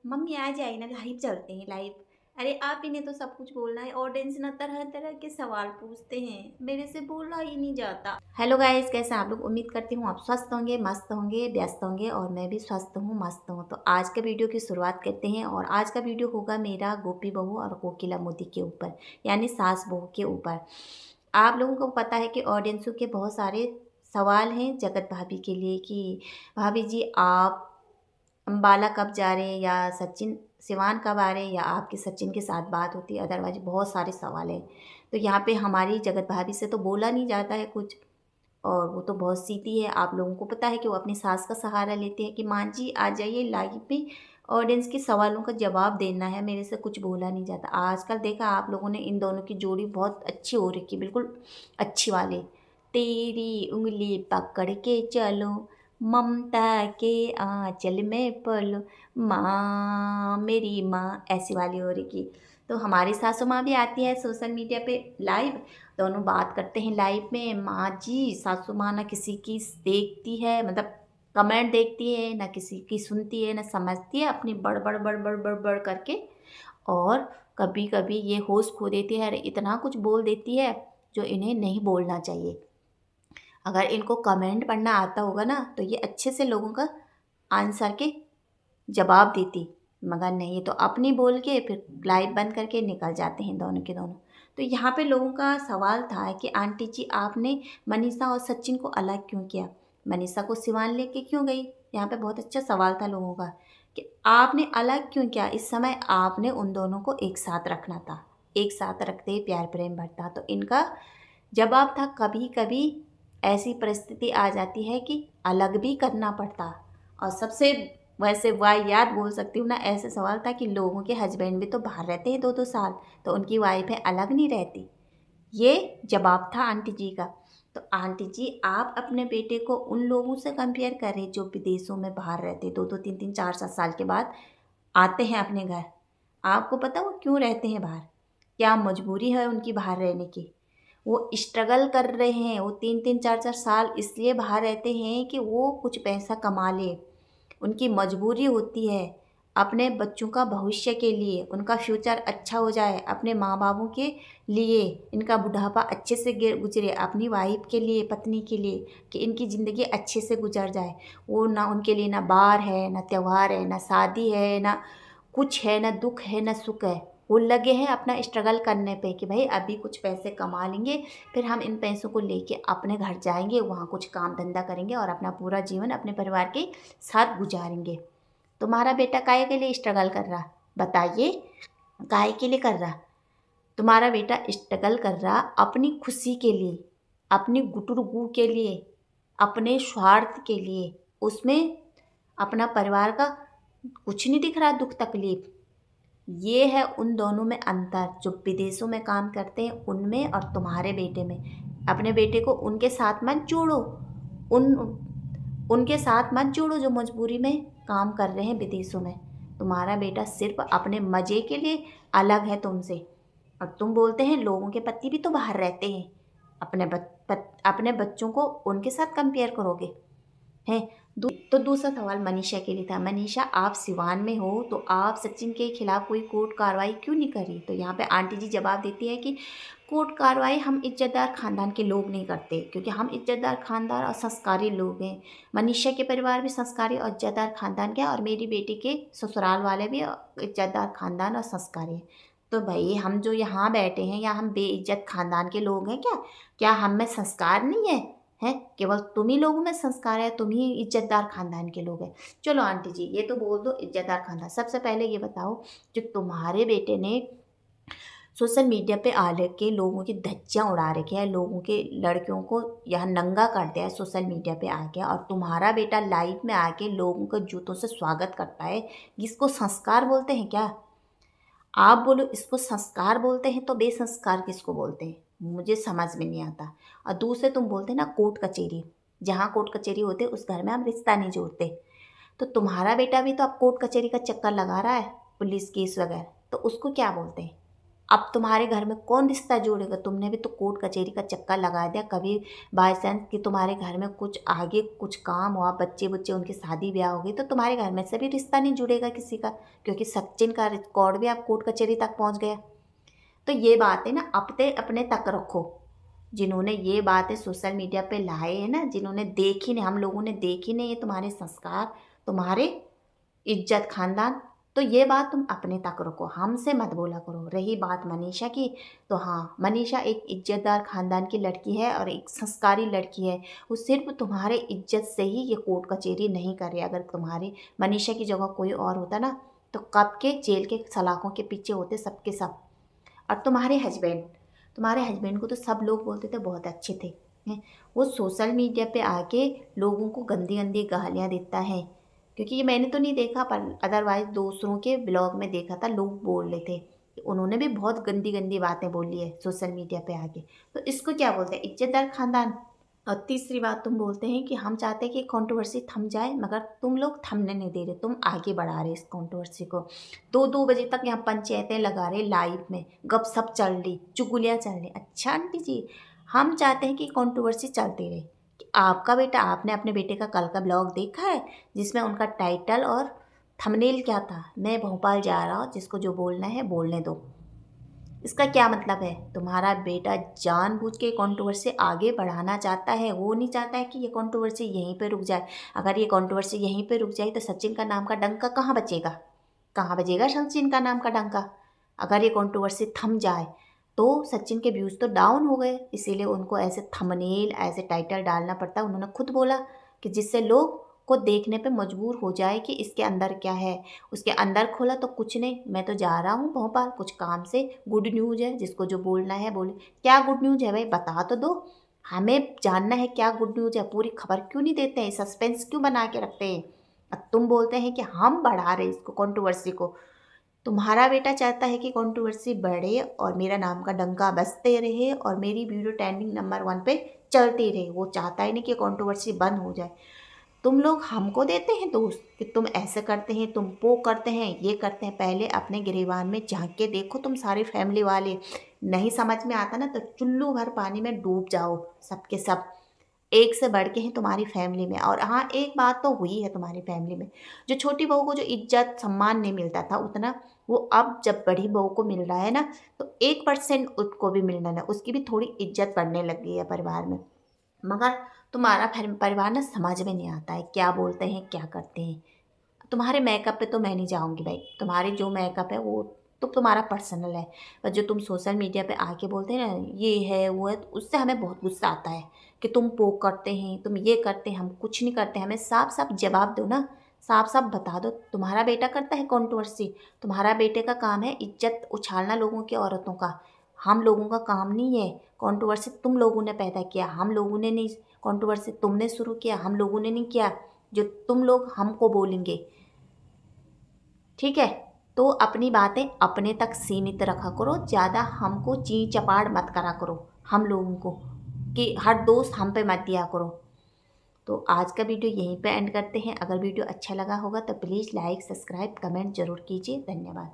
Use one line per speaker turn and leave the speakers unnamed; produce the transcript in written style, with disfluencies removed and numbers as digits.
Mummy आ जाए ना, live चलते हैं लाइव। अरे आप ही ने तो सब कुछ बोलना है, ऑडियंस ना तरह तरह के सवाल पूछते हैं, मेरे से बोला ही नहीं जाता। हेलो गाइस, कैसे हैं आप लोग? उम्मीद करती हूँ आप स्वस्थ होंगे, मस्त होंगे, व्यस्त होंगे और मैं भी स्वस्थ हूँ, मस्त हूँ। तो आज के वीडियो की शुरुआत करते हैं और आज का वीडियो होगा मेरा गोपी बहू और कोकिला मोदी के ऊपर, यानी सास बहू के ऊपर। आप लोगों को पता है कि ऑडियंसों के बहुत सारे सवाल हैं जगत भाभी के लिए कि भाभी जी आप अम्बाला कब जा रहे हैं, या सचिन सिवान कब आ रहे हैं, या आपकी सचिन के साथ बात होती है। अदरवाइज बहुत सारे सवाल हैं। तो यहाँ पे हमारी जगत भाभी से तो बोला नहीं जाता है कुछ, और वो तो बहुत सीधी है। आप लोगों को पता है कि वो अपनी सास का सहारा लेते हैं कि माँ जी आ जाइए लाइव पे, ऑडियंस के सवालों का जवाब देना है, मेरे से कुछ बोला नहीं जाता। आजकल देखा आप लोगों ने, इन दोनों की जोड़ी बहुत अच्छी हो रखी, बिल्कुल अच्छी वाली। तेरी उंगली पकड़ के चलो, ममता के आंचल में पलो, माँ मेरी माँ, ऐसी वाली हो रखी। तो हमारी सासू माँ भी आती है सोशल मीडिया पे लाइव, दोनों बात करते हैं लाइव में। माँ जी, सासू माँ ना किसी की देखती है, मतलब कमेंट देखती है, ना किसी की सुनती है, ना समझती है, अपनी बड़ बड़ बड़ बड़ बड़ बड़ करके। और कभी कभी ये होश खो देती है और इतना कुछ बोल देती है जो इन्हें नहीं बोलना चाहिए। अगर इनको कमेंट पढ़ना आता होगा ना तो ये अच्छे से लोगों का आंसर के जवाब देती, मगर नहीं, तो अपनी बोल के फिर लाइव बंद करके निकल जाते हैं दोनों के दोनों। तो यहाँ पे लोगों का सवाल था कि आंटी जी आपने मनीषा और सचिन को अलग क्यों किया, मनीषा को सिवान लेके क्यों गई। यहाँ पे बहुत अच्छा सवाल था लोगों का कि आपने अलग क्यों किया, इस समय आपने उन दोनों को एक साथ रखना था, एक साथ रखते ही प्यार प्रेम बढ़ता। तो इनका जवाब था कभी कभी ऐसी परिस्थिति आ जाती है कि अलग भी करना पड़ता। और सबसे वैसे वाहियात बोल सकती हूँ ना, ऐसे सवाल था कि लोगों के हस्बैंड भी तो बाहर रहते हैं 2-2 साल, तो उनकी वाइफें अलग नहीं रहती। ये जवाब था आंटी जी का। तो आंटी जी आप अपने बेटे को उन लोगों से कंपेयर कर रहे जो विदेशों में बाहर रहते, 2-2 3-3 4-7 साल के बाद आते हैं अपने घर। आपको पता वो क्यों रहते हैं बाहर, क्या मजबूरी है उनकी बाहर रहने की। वो स्ट्रगल कर रहे हैं, वो 3-3 4-4 साल इसलिए बाहर रहते हैं कि वो कुछ पैसा कमा ले। उनकी मजबूरी होती है अपने बच्चों का भविष्य के लिए, उनका फ्यूचर अच्छा हो जाए, अपने माँ बापों के लिए, इनका बुढ़ापा अच्छे से गुजरे, अपनी वाइफ के लिए, पत्नी के लिए, कि इनकी ज़िंदगी अच्छे से गुजर जाए। वो ना उनके लिए ना बार है, ना त्यौहार है, ना शादी है, ना कुछ है, ना दुख है, ना सुख है। वो लगे हैं अपना स्ट्रगल करने पे कि भाई अभी कुछ पैसे कमा लेंगे, फिर हम इन पैसों को लेके अपने घर जाएंगे, वहाँ कुछ काम धंधा करेंगे और अपना पूरा जीवन अपने परिवार के साथ गुजारेंगे। तुम्हारा बेटा काहे के लिए स्ट्रगल कर रहा, बताइए, काहे के लिए कर रहा। तुम्हारा बेटा स्ट्रगल कर रहा अपनी खुशी के लिए, अपनी गुटुरगू के लिए, अपने स्वार्थ के लिए। उसमें अपना परिवार का कुछ नहीं दिख रहा दुख तकलीफ। ये है उन दोनों में अंतर, जो विदेशों में काम करते हैं उनमें और तुम्हारे बेटे में। अपने बेटे को उनके साथ मत जोड़ो, उन उनके साथ मत जोड़ो जो मजबूरी में काम कर रहे हैं विदेशों में। तुम्हारा बेटा सिर्फ अपने मज़े के लिए अलग है तुमसे। और तुम बोलते हैं लोगों के पति भी तो बाहर रहते हैं, अपने बच्चों को उनके साथ कंपेयर करोगे हैं। तो दूसरा सवाल मनीषा के लिए था, मनीषा आप सिवान में हो तो आप सचिन के खिलाफ कोई कोर्ट कार्रवाई क्यों नहीं करी। तो यहाँ पे आंटी जी जवाब देती है कि कोर्ट कार्रवाई हम इज्जतदार खानदान के लोग नहीं करते, क्योंकि हम इज्जतदार खानदान और संस्कारी लोग हैं। मनीषा के परिवार भी संस्कारी और इज्जतदार खानदान के, और मेरी बेटी के ससुराल वाले भी इज्जतदार खानदान और संस्कारी हैं। तो भाई हम जो यहाँ बैठे हैं, या हम बेइज्जत खानदान के लोग हैं क्या? क्या हम में संस्कार नहीं है? हैं, केवल तुम ही लोगों में संस्कार है, तुम ही इज्जतदार खानदान के लोग हैं। चलो आंटी जी ये तो बोल दो इज्जतदार खानदान। सबसे पहले ये बताओ, जो तुम्हारे बेटे ने सोशल मीडिया पे आ के लोगों की धज्जियाँ उड़ा रखी है, लोगों के लड़कियों को यहाँ नंगा कर दिया है सोशल मीडिया पे आके, और तुम्हारा बेटा लाइव में आके लोगों के जूतों से स्वागत करता है, इसको संस्कार बोलते हैं क्या? आप बोलो इसको संस्कार बोलते हैं तो बेसंस्कार किसको बोलते हैं, मुझे समझ में नहीं आता। और दूसरे तुम बोलते हैं ना कोर्ट कचहरी, जहाँ कोर्ट कचहरी होते उस घर में हम रिश्ता नहीं जोड़ते। तो तुम्हारा बेटा भी तो अब कोर्ट कचहरी का चक्कर लगा रहा है, पुलिस केस वगैरह, तो उसको क्या बोलते हैं? अब तुम्हारे घर में कौन रिश्ता जोड़ेगा? तुमने भी तो कोर्ट कचहरी का चक्कर लगा दिया। कभी बाय चांस कि तुम्हारे घर में कुछ आगे कुछ काम हुआ, बच्चे बुच्चे उनकी शादी ब्याह हो गई, तो तुम्हारे घर में से भी रिश्ता नहीं जुड़ेगा किसी का, क्योंकि सचिन का रिकॉर्ड भी आप कोर्ट कचहरी तक पहुंच गया। तो ये बातें ना अपने अपने तक रखो। जिन्होंने ये बातें सोशल मीडिया पे लाए हैं ना, जिन्होंने देखी नहीं, हम लोगों ने देखी नहीं, ये तुम्हारे संस्कार, तुम्हारे इज्जत खानदान, तो ये बात तुम अपने तक रखो, हमसे मत बोला करो। रही बात मनीषा की, तो हाँ, मनीषा एक इज्जतदार खानदान की लड़की है और एक संस्कारी लड़की है। वो सिर्फ तुम्हारे इज्जत से ही ये कोर्ट कचहरी नहीं कर रही। अगर तुम्हारी मनीषा की जगह कोई और होता ना, तो कब के जेल के सलाखों के पीछे होते सबके सब। और तुम्हारे हस्बैंड को तो सब लोग बोलते थे बहुत अच्छे थे हैं। वो सोशल मीडिया पे आके लोगों को गंदी गंदी गालियाँ देता है, क्योंकि ये मैंने तो नहीं देखा, पर अदरवाइज दूसरों के ब्लॉग में देखा था, लोग बोल रहे थे कि उन्होंने भी बहुत गंदी गंदी बातें बोली है सोशल मीडिया पे आके। तो इसको क्या बोलते हैं? इज्जतदार खानदान। और तीसरी बात तुम बोलते हैं कि हम चाहते हैं कि कंट्रोवर्सी थम जाए, मगर तुम लोग थमने नहीं दे रहे, तुम आगे बढ़ा रहे इस कंट्रोवर्सी को। 2-2 बजे तक यहाँ पंचायतें लगा रहे, लाइव में गपशप चल रही, चुगलियाँ चल रही। अच्छा आंटी जी, हम चाहते हैं कि कंट्रोवर्सी चलती रहे। कि आपका बेटा, आपने अपने बेटे का कल का ब्लॉग देखा है जिसमें उनका टाइटल और थंबनेल क्या था? मैं भोपाल जा रहा हूँ, जिसको जो बोलना है बोलने दो। इसका क्या मतलब है? तुम्हारा बेटा जानबूझ के कंट्रोवर्सी आगे बढ़ाना चाहता है। वो नहीं चाहता है कि ये कंट्रोवर्सी यहीं पे रुक जाए। अगर ये कंट्रोवर्सी यहीं पे रुक जाए तो सचिन का नाम का डंका कहाँ बचेगा? कहाँ बजेगा सचिन का नाम का डंका? अगर ये कंट्रोवर्सी थम जाए तो सचिन के व्यूज़ तो डाउन हो गए, इसीलिए उनको ऐसे थंबनेल, ऐसे टाइटल डालना पड़ता है। उन्होंने खुद बोला कि जिससे लोग को देखने पे मजबूर हो जाए कि इसके अंदर क्या है। उसके अंदर खोला तो कुछ नहीं, मैं तो जा रहा हूँ भोपाल कुछ काम से, गुड न्यूज़ है, जिसको जो बोलना है बोले। क्या गुड न्यूज़ है भाई, बता तो दो, हमें जानना है क्या गुड न्यूज़ है। पूरी खबर क्यों नहीं देते हैं, सस्पेंस क्यों बना के रखते हैं? अब तुम बोलते हैं कि हम बढ़ा रहे इसको कंट्रोवर्सी को। तुम्हारा बेटा चाहता है कि कंट्रोवर्सी बढ़े और मेरा नाम का डंका बजते रहे और मेरी वीडियो ट्रेंडिंग नंबर 1 पे चलती रहे। वो चाहता ही नहीं कि कंट्रोवर्सी बंद हो जाए। तुम लोग हमको देते हैं दोस्त कि तुम ऐसे करते हैं, तुम वो करते हैं, ये करते हैं। पहले अपने गिरेबान में झांक के देखो तुम सारे फैमिली वाले। नहीं समझ में आता ना तो चुल्लू भर पानी में डूब जाओ। सबके सब एक से बढ़ के हैं तुम्हारी फैमिली में। और हाँ, एक बात तो हुई है तुम्हारी फैमिली में, जो छोटी बहू को जो इज्जत सम्मान नहीं मिलता था उतना, वो अब जब बड़ी बहू को मिल रहा है ना, तो 1% उसको भी मिलना है, उसकी भी थोड़ी इज्जत बढ़ने लग गई है परिवार में। मगर तुम्हारा परिवार ना समझ में नहीं आता है क्या बोलते हैं क्या करते हैं। तुम्हारे मेकअप पे तो मैं नहीं जाऊंगी भाई, तुम्हारे जो मेकअप है वो तो तुम्हारा पर्सनल है। पर जो तुम सोशल मीडिया पे आके बोलते हैं ना ये है वो है, तो उससे हमें बहुत गुस्सा आता है कि तुम पोक करते हैं, तुम ये करते हैं, हम कुछ नहीं करते। हमें साफ साफ जवाब दो ना, साफ साफ बता दो। तुम्हारा बेटा करता है कंट्रोवर्सी, तुम्हारा बेटे का काम है इज्जत उछालना लोगों की, औरतों का। हम लोगों का काम नहीं है। कंट्रोवर्सी तुम लोगों ने पैदा किया, हम लोगों ने नहीं। कंट्रोवर्सी तुमने शुरू किया, हम लोगों ने नहीं किया जो तुम लोग हमको बोलेंगे। ठीक है? तो अपनी बातें अपने तक सीमित रखा करो, ज़्यादा हमको ची चपाड़ मत करा करो हम लोगों को, कि हर दोस्त हम पे मत दिया करो। तो आज का वीडियो यहीं पे एंड करते हैं। अगर वीडियो अच्छा लगा होगा तो प्लीज़ लाइक सब्सक्राइब कमेंट ज़रूर कीजिए। धन्यवाद।